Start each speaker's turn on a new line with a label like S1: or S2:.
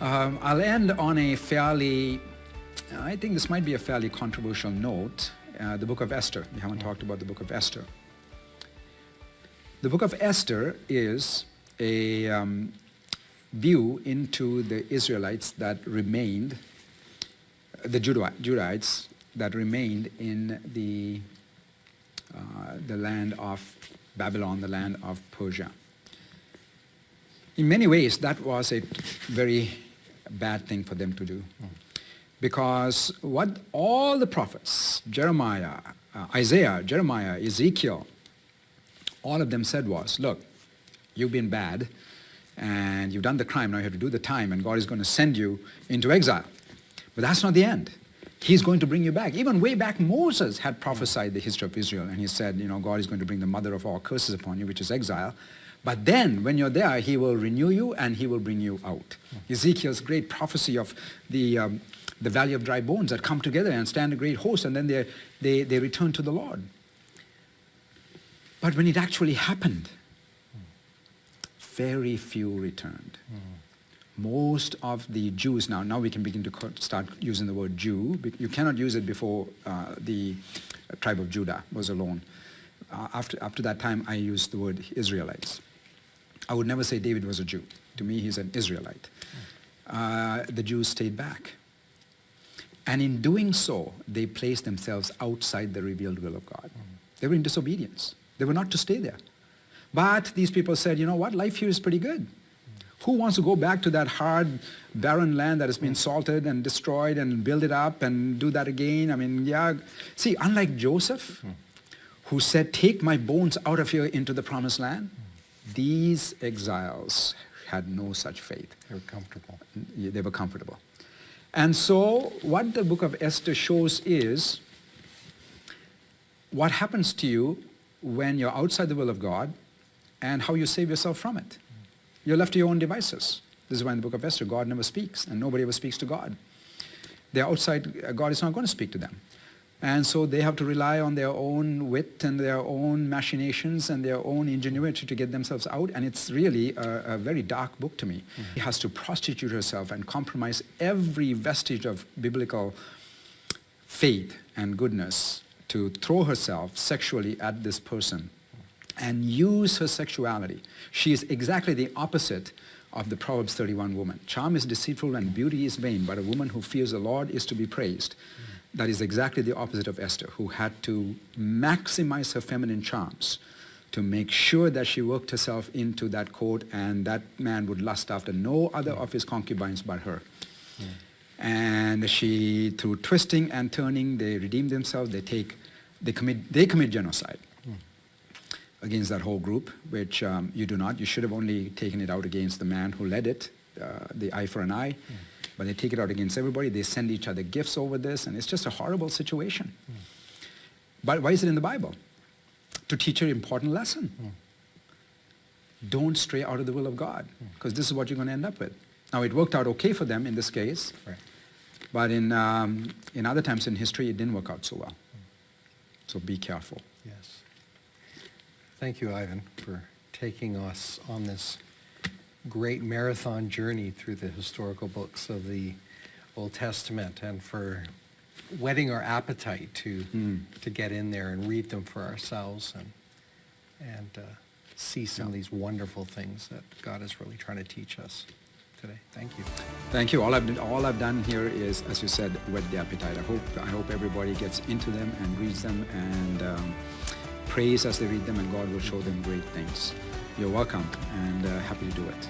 S1: I'll end on a fairly, I think this might be a fairly controversial note, the book of Esther. We haven't talked about the book of Esther. The book of Esther is a view into the Israelites that remained, the Judahites that remained in the land of Babylon, the land of Persia. In many ways, that was a very bad thing for them to do. Because what all the prophets, Jeremiah, Isaiah, Jeremiah, Ezekiel, all of them said was, look, you've been bad and you've done the crime, now you have to do the time, and God is going to send you into exile. But that's not the end. He's going to bring you back. Even way back, Moses had prophesied the history of Israel, and he said, God is going to bring the mother of all curses upon you, which is exile. But then, when you're there, he will renew you and he will bring you out. Ezekiel's great prophecy of the valley of dry bones that come together and stand a great host, and then they return to the Lord. But when it actually happened, very few returned. Most of the Jews, now we can begin to start using the word Jew. You cannot use it before the tribe of Judah was alone. After that time, I used the word Israelites. I would never say David was a Jew. To me, he's an Israelite. The Jews stayed back. And in doing so, they placed themselves outside the revealed will of God. They were in disobedience. They were not to stay there. But these people said, you know what, life here is pretty good. Who wants to go back to that hard, barren land that has been salted and destroyed and build it up and do that again? I mean, yeah. See, unlike Joseph, who said, take my bones out of here into the promised land, these exiles had no such faith.
S2: They were comfortable.
S1: They were comfortable. And so what the book of Esther shows is what happens to you when you're outside the will of God and how you save yourself from it. You're left to your own devices. This is why in the book of Esther, God never speaks, and nobody ever speaks to God. They're outside, God is not going to speak to them. And so they have to rely on their own wit and their own machinations and their own ingenuity to get themselves out. And it's really a very dark book to me. She has to prostitute herself and compromise every vestige of biblical faith and goodness to throw herself sexually at this person and use her sexuality. She is exactly the opposite of the Proverbs 31 woman. Charm is deceitful and beauty is vain, but a woman who fears the Lord is to be praised. That is exactly the opposite of Esther, who had to maximize her feminine charms to make sure that she worked herself into that court and that man would lust after no other of his concubines but her. And she, through twisting and turning, they redeem themselves, they commit genocide against that whole group, which you do not. You should have only taken it out against the man who led it, the eye for an eye. But they take it out against everybody. They send each other gifts over this, and it's just a horrible situation. But why is it in the Bible? To teach an important lesson. Don't stray out of the will of God, because this is what you're going to end up with. Now, it worked out okay for them in this case, but in other times in history, it didn't work out so well. So be careful.
S2: Yes. Thank you, Ivan, for taking us on this great marathon journey through the historical books of the Old Testament, and for whetting our appetite to get in there and read them for ourselves and see some of these wonderful things that God is really trying to teach us today. Thank you.
S1: Thank you. All I've done here is, as you said, whet the appetite. I hope everybody gets into them and reads them and prays as they read them, and God will show them great things. You're welcome, and happy to do it.